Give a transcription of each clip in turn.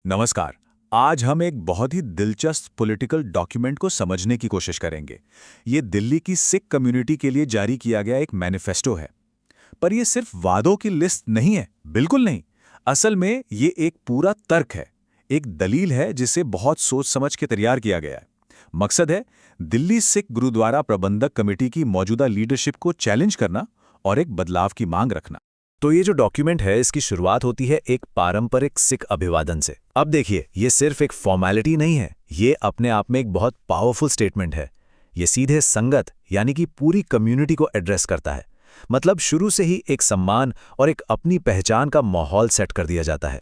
नमस्कार। आज हम एक बहुत ही दिलचस्प पॉलिटिकल डॉक्यूमेंट को समझने की कोशिश करेंगे। ये दिल्ली की सिख कम्युनिटी के लिए जारी किया गया एक मैनिफेस्टो है। पर ये सिर्फ वादों की लिस्ट नहीं है, बिल्कुल नहीं। असल में ये एक पूरा तर्क है, एक दलील है जिसे बहुत सोच समझ के तैयार किया गया है। मकसद है दिल्ली सिख गुरुद्वारा प्रबंधक कमेटी की मौजूदा लीडरशिप को चैलेंज करना और एक बदलाव की मांग रखना। तो ये जो डॉक्यूमेंट है इसकी शुरुआत होती है एक पारंपरिक सिख अभिवादन से। अब देखिए, ये सिर्फ एक फॉर्मेलिटी नहीं है, ये अपने आप में एक बहुत पावरफुल स्टेटमेंट है। ये सीधे संगत यानी कि पूरी कम्युनिटी को एड्रेस करता है। मतलब शुरू से ही एक सम्मान और एक अपनी पहचान का माहौल सेट कर दिया जाता है।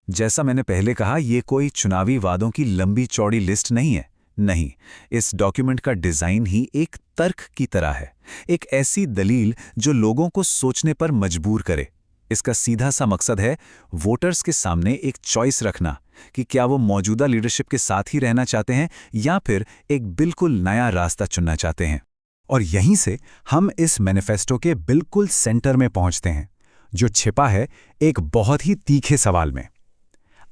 जैसा मैंने पहले कहा, ये कोई चुनावी वादों की लंबी चौड़ी लिस्ट नहीं है। नहीं, इस डॉक्यूमेंट का डिजाइन ही एक तर्क की तरह है, एक ऐसी दलील जो लोगों को सोचने पर मजबूर करे। इसका सीधा सा मकसद है वोटर्स के सामने एक चॉइस रखना कि क्या वो मौजूदा लीडरशिप के साथ ही रहना चाहते हैं या फिर एक बिल्कुल नया रास्ता चुनना चाहते हैं। और यहीं से हम इस मैनिफेस्टो के बिल्कुल सेंटर में पहुंचते हैं, जो छिपा है एक बहुत ही तीखे सवाल में।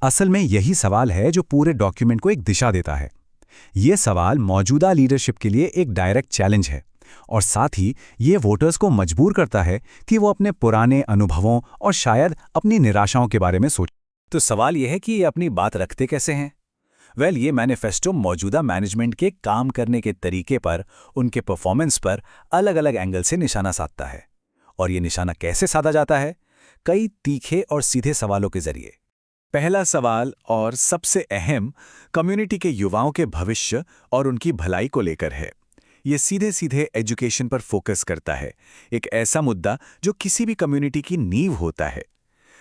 असल में यही सवाल है जो पूरे डॉक्यूमेंट को एक दिशा देता है। ये सवाल मौजूदा लीडरशिप के लिए एक डायरेक्ट चैलेंज है और साथ ही ये वोटर्स को मजबूर करता है कि वो अपने पुराने अनुभवों और शायद अपनी निराशाओं के बारे में सोचें। तो सवाल यह है कि ये अपनी बात रखते कैसे हैं? ये मैनिफेस्टो मौजूदा मैनेजमेंट के काम करने के तरीके पर, उनके परफॉर्मेंस पर अलग अलग एंगल से निशाना साधता है। और ये निशाना कैसे साधा जाता है? कई तीखे और सीधे सवालों के जरिए। पहला सवाल और सबसे अहम कम्युनिटी के युवाओं के भविष्य और उनकी भलाई को लेकर है। ये सीधे सीधे एजुकेशन पर फोकस करता है, एक ऐसा मुद्दा जो किसी भी कम्युनिटी की नींव होता है।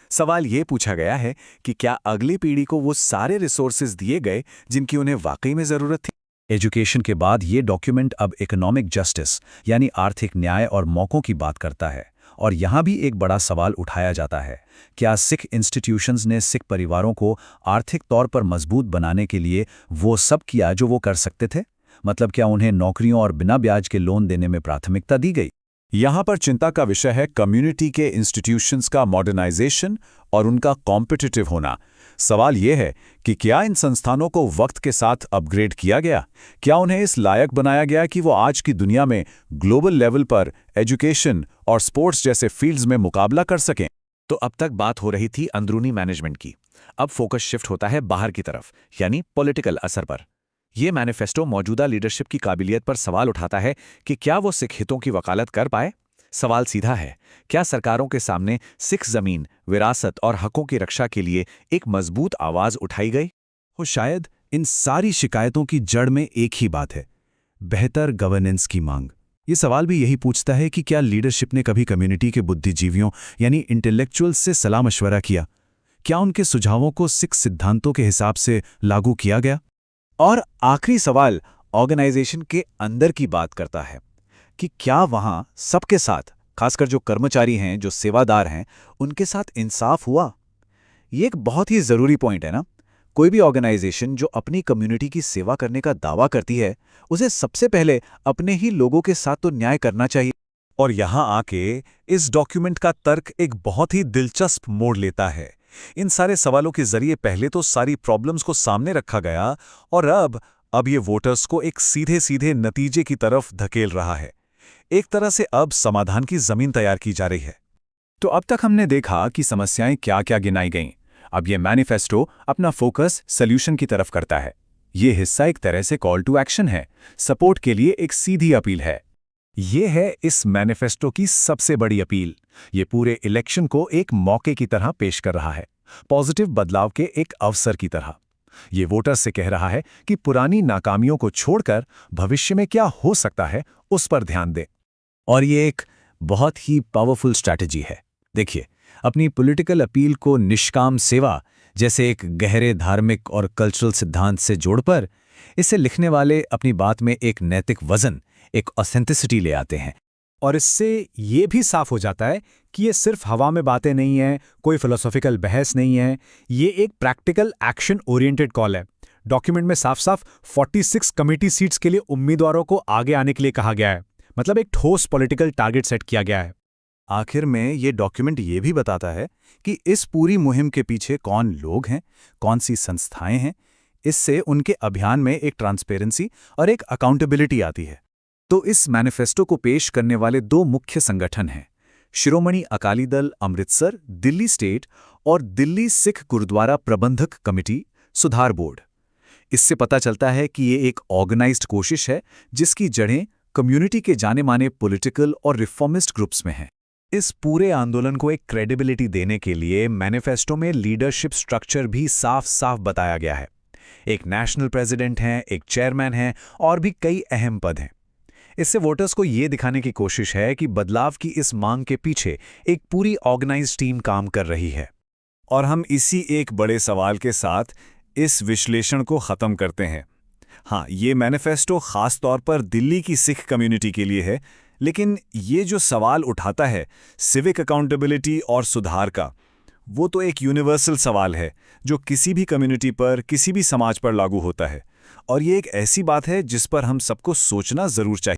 सवाल ये पूछा गया है कि क्या अगली पीढ़ी को वो सारे रिसोर्सेज दिए गए जिनकी उन्हें वाकई में जरूरत थी। एजुकेशन के बाद ये डॉक्यूमेंट अब इकोनॉमिक जस्टिस यानी आर्थिक न्याय और मौकों की बात करता है। और यहाँ भी एक बड़ा सवाल उठाया जाता है, क्या सिख इंस्टीट्यूशंस ने सिख परिवारों को आर्थिक तौर पर मजबूत बनाने के लिए वो सब किया जो वो कर सकते थे? मतलब क्या उन्हें नौकरियों और बिना ब्याज के लोन देने में प्राथमिकता दी गई? यहाँ पर चिंता का विषय है कम्युनिटी के इंस्टीट्यूशंस का मॉडर्नाइजेशन और उनका कॉम्पिटिटिव होना। सवाल यह है कि क्या इन संस्थानों को वक्त के साथ अपग्रेड किया गया? क्या उन्हें इस लायक बनाया गया कि वो आज की दुनिया में ग्लोबल लेवल पर एजुकेशन और स्पोर्ट्स जैसे फील्ड्स में मुकाबला कर सकें? तो अब तक बात हो रही थी अंदरूनी मैनेजमेंट की। अब फोकस शिफ्ट होता है बाहर की तरफ, यानी पॉलिटिकल असर पर। यह मैनिफेस्टो मौजूदा लीडरशिप की काबिलियत पर सवाल उठाता है कि क्या वो सिख हितों की वकालत कर पाए। सवाल सीधा है, क्या सरकारों के सामने सिख जमीन, विरासत और हकों की रक्षा के लिए एक मजबूत आवाज उठाई गई? और शायद इन सारी शिकायतों की जड़ में एक ही बात है, बेहतर गवर्नेंस की मांग। ये सवाल भी यही पूछता है कि क्या लीडरशिप ने कभी कम्युनिटी के बुद्धिजीवियों यानी इंटेलेक्चुअल्स से सलाह मशवरा किया? क्या उनके सुझावों को सिख सिद्धांतों के हिसाब से लागू किया गया? और आखिरी सवाल ऑर्गेनाइजेशन के अंदर की बात करता है कि क्या वहां सबके साथ, खासकर जो कर्मचारी हैं, जो सेवादार हैं, उनके साथ इंसाफ हुआ? ये एक बहुत ही जरूरी पॉइंट है ना। कोई भी ऑर्गेनाइजेशन जो अपनी कम्युनिटी की सेवा करने का दावा करती है, उसे सबसे पहले अपने ही लोगों के साथ तो न्याय करना चाहिए। और यहां आके इस डॉक्यूमेंट का तर्क एक बहुत ही दिलचस्प मोड़ लेता है। इन सारे सवालों के जरिए पहले तो सारी प्रॉब्लम्स को सामने रखा गया और अब ये वोटर्स को एक सीधे सीधे नतीजे की तरफ धकेल रहा है। एक तरह से अब समाधान की जमीन तैयार की जा रही है। तो अब तक हमने देखा कि समस्याएं क्या-क्या गिनाई गईं। अब ये मैनिफेस्टो अपना फोकस सॉल्यूशन की तरफ करता है। ये हिस्सा एक तरह से कॉल टू एक्शन है, सपोर्ट के लिए एक सीधी अपील है। ये है इस मैनिफेस्टो की सबसे बड़ी अपील। ये पूरे इलेक्शन को एक मौके की तरह पेश कर रहा है, पॉजिटिव बदलाव के एक अवसर की तरह। ये वोटर्स से कह रहा है कि पुरानी नाकामियों को छोड़कर भविष्य में क्या हो सकता है, उस पर ध्यान दें। और ये एक बहुत ही पावरफुल स्ट्रैटेजी है। देखिए, अपनी पॉलिटिकल अपील को निष्काम सेवा जैसे एक गहरे धार्मिक और कल्चरल सिद्धांत से जोड़कर इसे लिखने वाले अपनी बात में एक नैतिक वजन, एक ऑथेंटिसिटी ले आते हैं। और इससे ये भी साफ हो जाता है कि ये सिर्फ हवा में बातें नहीं हैं, कोई फिलोसॉफिकल बहस नहीं है, ये एक प्रैक्टिकल एक्शन ओरिएंटेड कॉल है। डॉक्यूमेंट में साफ साफ 46 कमेटी सीट्स के लिए उम्मीदवारों को आगे आने के लिए कहा गया है। मतलब एक ठोस पॉलिटिकल टारगेट सेट किया गया है। आखिर में ये डॉक्यूमेंट ये भी बताता है कि इस पूरी मुहिम के पीछे कौन लोग हैं, कौन सी संस्थाएं हैं। इससे उनके अभियान में एक ट्रांसपेरेंसी और एक अकाउंटेबिलिटी आती है। तो इस मैनिफेस्टो को पेश करने वाले दो मुख्य संगठन हैं, शिरोमणि अकाली दल अमृतसर, दिल्ली स्टेट और दिल्ली सिख गुरुद्वारा प्रबंधक कमेटी, सुधार बोर्ड। इससे पता चलता है कि ये एक ऑर्गेनाइज्ड कोशिश है जिसकी जड़ें कम्युनिटी के जाने माने पॉलिटिकल और रिफॉर्मिस्ट ग्रुप्स में हैं। इस पूरे आंदोलन को एक क्रेडिबिलिटी देने के लिए मैनिफेस्टो में लीडरशिप स्ट्रक्चर भी साफ साफ बताया गया है। एक नेशनल प्रेसिडेंट हैं, एक चेयरमैन हैं और भी कई अहम पद हैं। इससे वोटर्स को ये दिखाने की कोशिश है कि बदलाव की इस मांग के पीछे एक पूरी ऑर्गेनाइज्ड टीम काम कर रही है। और हम इसी एक बड़े सवाल के साथ इस विश्लेषण को ख़त्म करते हैं। हाँ, ये मैनिफेस्टो ख़ास तौर पर दिल्ली की सिख कम्युनिटी के लिए है, लेकिन ये जो सवाल उठाता है सिविक अकाउंटेबिलिटी और सुधार का, वो तो एक यूनिवर्सल सवाल है जो किसी भी कम्युनिटी पर, किसी भी समाज पर लागू होता है। और ये एक ऐसी बात है जिस पर हम सबको सोचना ज़रूर चाहिए।